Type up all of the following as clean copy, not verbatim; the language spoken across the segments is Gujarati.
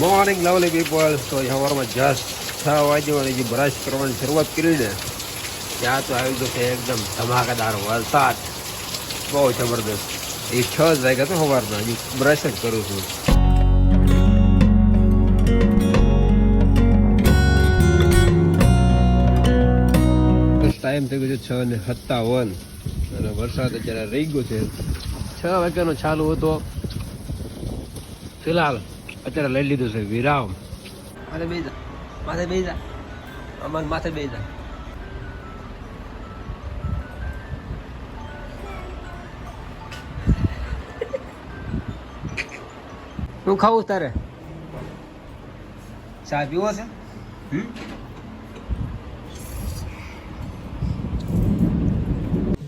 Morning lovely people. તો સવારમાં જસ્ટ 6 વાગ્યાની જે બ્રશ કરવાની શરૂઆત કરી ને ત્યાં તો આવી ગયો છે એકદમ ધમાકેદાર વરસાદ, બહુ જબરદસ્ત. એ 6 જ વાગ્યા તો સવારના હજી બ્રશ જ કરું છું. ટાઈમ થઈ ગયો છે 6:57 અને વરસાદ અત્યારે રહી ગયો છે. 6 વાગ્યાનો ચાલુ હતો, ફિલહાલ અત્યારે લઈ લીધું છે વિરામ. માથે બેસા, માથે બેસા, અમાર માથે બેસા. હું ખાવું તારે? ચા પીવો છે?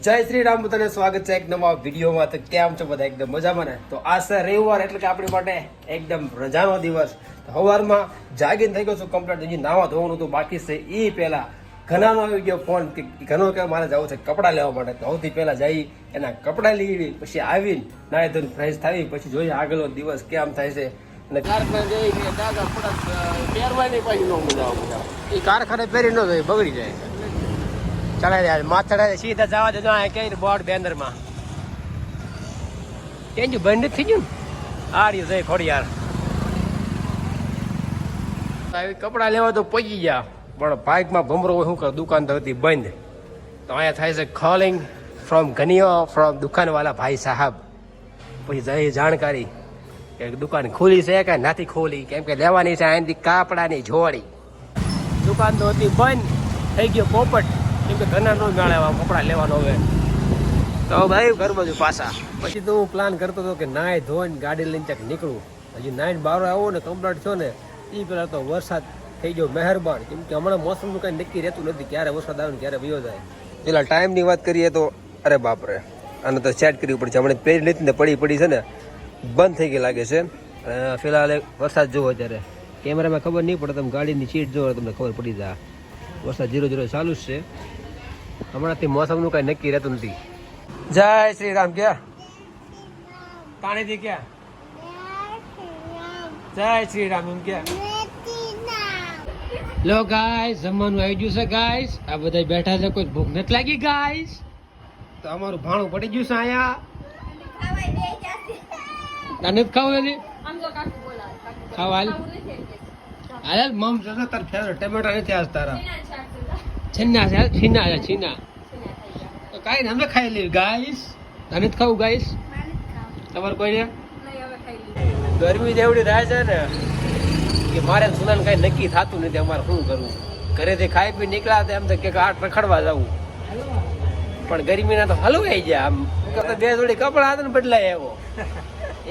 જય શ્રી રામ, બધાને સ્વાગત છે એક નવા વિડીયોમાં. તો કેમ છો બધા? એકદમ મજામાં ને? તો આ છે રવિવાર, એટલે કે આપણી માટે એકદમ રજાનો દિવસ. સવારમાં જાગીને થઈ ગયો છું કમ્પ્લીટ. હજી નાવા ધોવાનું તો બાકી છે. એ પહેલા ઘણાનો આવી ગયો ફોન કે ઘણો કે મારે જવું છે કપડાં લેવા માટે. તો સૌથી પહેલા જઈ એના કપડાં લઈ, પછી આવીને નાહી ધોઈને ફ્રેશ થઈ, પછી જોઈએ આગળનો દિવસ કેમ થાય છે. અને કારખાને જઈ દાદા પહેરવાની પાછી ન મજા આવે. એ કારખાને પહેરી ન જાય, બગડી જાય. ચાલે માથડા સીધા જવા દેજો. કઈ બોર્ડ બેનરમાં કેમ બંધ થઈ ગયું ને આર્યું જઈ ખોડી યાર. આવી કપડા લેવા તો પહોંચી ગયા, પણ બાઇકમાં ભમરો શું કર, દુકાન તો હતી બંધ. તો અહીંયા થાય છે કોલિંગ ફ્રોમ ગનિયો ફ્રોમ દુકાનવાળા ભાઈ સાહેબ. પછી જઈ જાણકારી કે દુકાન ખુલી છે કે નથી ખોલી, કેમ કે લેવાની છે અહીંથી કાપડાની જોડી. દુકાન તો હતી બંધ, થઈ ગયો પોપટ, કેમ કે ઘરના નો મેળાવા કપડા લેવાનો હવે. તો ભાઈ ઘર બાજુ પાછા. પછી તો હું પ્લાન કરતો હતો કે નાય ધોઈને ગાડી લઈને ક્યાંક નીકળું. હજી નાઈન બાર આવો ને કમ્પ્લીટ છો ને એ પેલા તો વરસાદ થઈ ગયો મહેરબાન. કેમ કે હમણાં મોસમનું કંઈ નક્કી રહેતું નથી, ક્યારે વરસાદ આવે ને ક્યારે વયો જાય. પેલા ટાઈમની વાત કરીએ તો અરે બાપરે, આને તો સેટ કરવી પડશે. હમણાં પહેરી નથી ને પડી છે ને બંધ થઈ ગઈ લાગે છે. ફિલહાલ વરસાદ જુઓ અત્યારે કેમેરામાં ખબર નહીં પડે, તમે ગાડીની સીટ જુઓ તમને ખબર પડી જાય. વરસાદ 0-0 ચાલુ જ છે. હમણાંથી મોસમનું કાંઈ નક્કી રહેતું નથી. જય શ્રી રામ. ક્યાં પાણીથી ક્યાં જય શ્રી રામ એમ ક્યાં. લો ગાઈસ, જમવાનું આવી ગયું છે ગાઈસ. આ બધા બેઠા છે, કોઈ ભૂખ નથી લાગી ગાઈસ. તો અમારું ભાણું પડી ગયું છે અહીંયા. નથી ખાવું એની ખાવા હાલ મમ જશે તાર ફેવરેટ ટમેટા નથી આજ તારા છીના છે, છીના છે છીના. તો કાંઈ અમે ખાઈ લેવી ગાઈસ. નથી ખાવું ગાઈસ તમારે કોઈને? ગરમી જેવડી રહે છે ને કે મારે સુનાને કાંઈ નક્કી થતું નથી અમારે શું કરવું. ઘરેથી ખાઈ પી નીકળ્યા એમ તો કે આટ રખડવા જવું, પણ ગરમીના તો હલવાઈ જાય. આમ બે જોડી કપડા હતા ને બદલાય એવો,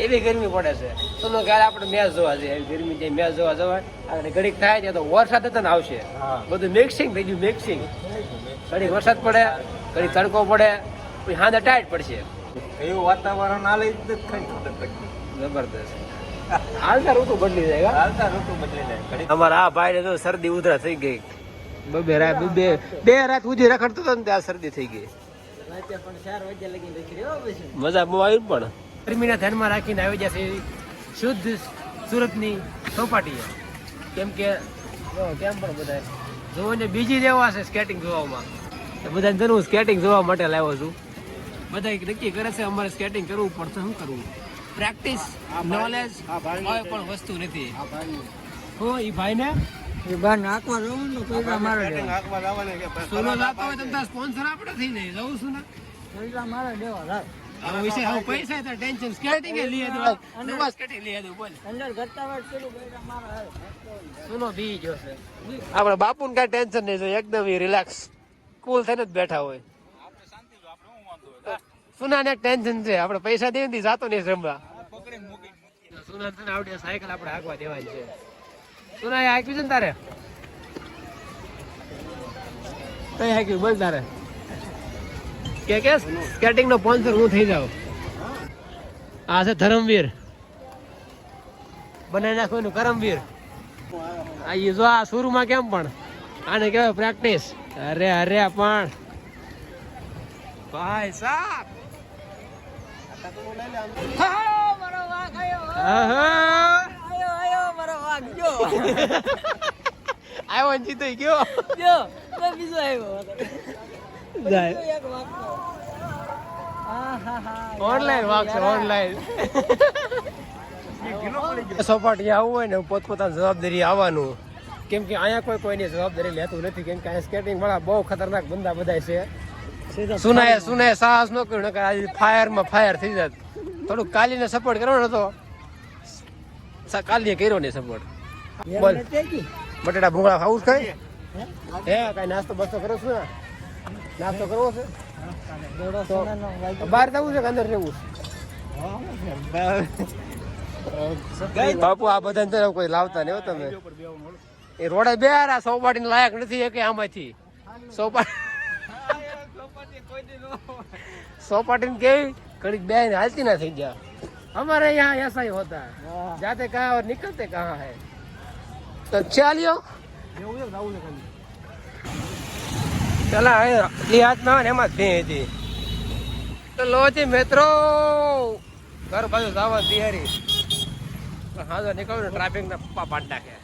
એવી ગરમી પડે છે. તો કાલે આપણે મેચ જોવા જઈએ, એવી ગરમી જાય મેચ જોવા જવાય. અને ઘડીક થાય ત્યાં તો વરસાદ હતા ને આવશે, બધું મિક્સિંગ થઈ ગયું મિક્સિંગ. ઘડીક વરસાદ પડે, ઘડીક તડકો પડે, પછી હાંધે ટાઈટ પડશે. એવું વાતાવરણ આ લઈ જબરદસ્ત. હાલતા ઋતુ બદલી જાય, હાલતા ઋતુ બદલી જાય. અમારા આ ભાઈ ને તો શરદી ઉધરા થઈ ગઈ. બે રાત સુધી રખડતો હતો ને ત્યાં શરદી થઈ ગઈ. મજા બહુ આવી, પણ ગરમીના ધ્યાનમાં રાખીને આવી જશે શુદ્ધ સુરતની ચોપાટી. કેમ કે કેમ પણ બધા જોવાને બીજી જેવા છે સ્કેટિંગ જોવામાં. બધાને જરૂર સ્કેટિંગ જોવા માટે લાવ્યો છું. બધા નક્કી કરે છે અમારે સ્કેટિંગ કરવું પડશે. શું કરવું? પ્રેક્ટિસ નોલેજ કોઈ પણ વસ્તુ નથી. હું એ ભાઈને સ્પોન્સર આપણે થઈ ને જવું છું ને પૈસા ટેન્શન સ્કેટિંગ લઈ દો, સ્કેટિંગ લઈ દો. બોલ સુનો બી જો છે આપણે બાપુ ને કઈ ટેન્શન નહીં, એકદમ રિલેક્સ કુલ થઈને જ બેઠા હોય. સુના ને ટેન્શન છે, આપણે પૈસા દે જાતો નહીં રમવા. સુના આવડે સાયકલ આપણે હાંકવા દેવાની છે. સુના હાંક્યું છે ને તારે? કઈ હાંક્યું બોલ તારે? કે સ્કેટિંગ નો સ્પોન્સર હું થઈ જાઉં. આ છે ધરમવીર, બનાવી નાખવાનું કરમવીર. આ જો આ શરૂમાં કેમ પણ આને કહેવાય પ્રેક્ટિસ. અરે અરે પણ ભાઈ સાહેબ આવ્યો ને જીતો ગયો બીજો આવ્યો ઓનલાઈન વાગશે ઓનલાઈન સપાટી આવવું હોય ને પોતપોતાની જવાબદારી આવવાનું કેમ કે અહીંયા કોઈની જવાબદારી લેતું નથી કેમ કે અહીંયા સ્કેટિંગ વાળા બહુ ખતરનાક બંદા બધા છે સુનાય સાહસ ન કર્યું નકર આજે ફાયરમાં ફાયર થઈ જાત થોડુંક કાલીને સપોર્ટ કરવાનો હતો કાલીએ કર્યો ને સપોર્ટ બોલ બટેટા ભૂંગળા ખાવું જ કઈ હે કઈ નાસ્તો બસ્તો કરો છું ને નાસ્તો કરવો છે બહાર જવું છે કે અંદર રહેવું બાપુ આ બધા કોઈ લાવતા નહીં હો તમે એ રોડે બે હારા સોપાટી લાયક નથી કે આમાંથી સોપાટી કેવી ઘડીક બે હાલતી ના થઈ ગયા हमारे यहाँ ऐसा ही होता है जाते कहाँ और निकलते कहाँ है तो चलियो चला ये हाथમાં આવે ને એમાં જ ભેં હતી તો લો છે મિત્રો ઘર બાજુ જવાની તૈયારી હા તો નીકળ્યું ને ટ્રાફિક ને પાડ નાખે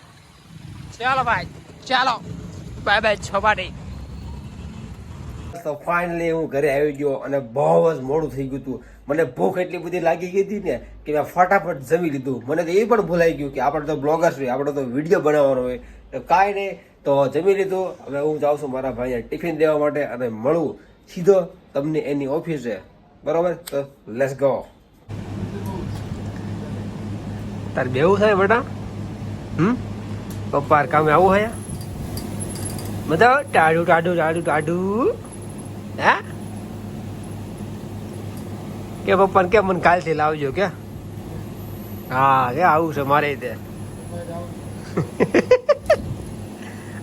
ચાલો ભાઈ ચાલો બાય બાય છપાટી તો ફાઇનલી હું ઘરે આવી ગયો અને બહુ જ મોડું થઈ ગયું હતું મને ભૂખ એટલી બધી લાગી ગઈ હતી ને કે મેં ફટાફટ જમી લીધું મને તો એ પણ ભૂલાઈ ગયું કે આપણે તો બ્લોગર્સ હોય આપણે તો વિડીયો બનાવવાનો હોય તો કાંઈ નહીં તો જમી લીધું હવે હું જાઉં છું મારા ભાઈને ટિફિન દેવા માટે અને મળું સીધો તમને એની ઓફિસે બરોબર તો લેટ્સ ગો તારે બેવું થાય બેટા પપ્પા કામે આવું હોય બધા ટાડું ટાડું ટાડું ટાડું હે કે પપ્પાને કે મને કાલથી લાવજો કે હા કે આવું છે મારે તે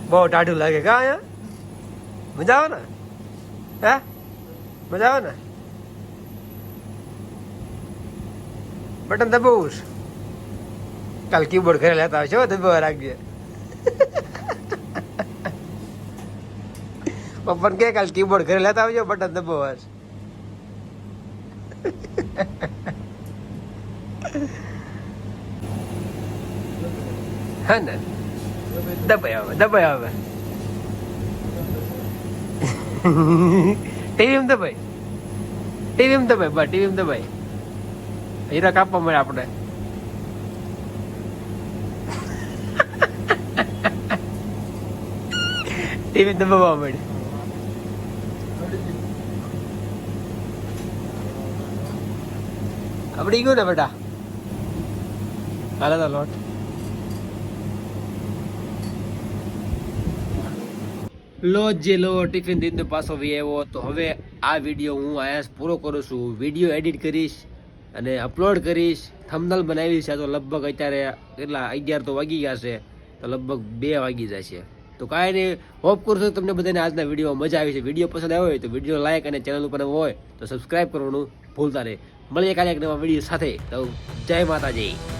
બહુ ટાઢું લાગે કા અહીંયા મજા આવે ને હે મજા આવે ને બટન દબાવું કાલ કીબોર્ડ ઘરે લેતા આવશે દબાવવા રાખજે પપ્પાને કે કાલ કીબોર્ડ ઘરે લેતા આવજો બટન દબાવવા હા ને દબાઈ આવે ટીવી દબાઈ હીરા કાપવા મળે આપણે ટીવી દબાવવા મળે આપડી ગયું ને બેટા હાલે તો લોટ લો ટિફિન દીધો પાછો વી આવ્યો તો હવે આ વિડીયો હું આયા પૂરો કરું છું વિડીયો એડિટ કરીશ અને અપલોડ કરીશ થંબનેલ બનાવીશ તો લગભગ અત્યારે કેટલા 11 તો વાગી ગયા છે તો લગભગ 2 વાગી જશે તો કાંઈ નહીં હોપ કરું છું તમને બધાને આજના વિડીયોમાં મજા આવી છે વિડીયો પસંદ આવ્યો હોય તો વિડીયો લાઈક અને ચેનલ ઉપર હોય તો સબસ્ક્રાઈબ કરવાનું ભૂલતા નહીં મળીએ કાલે એક નવા વિડીયો સાથે તો જય માતાજી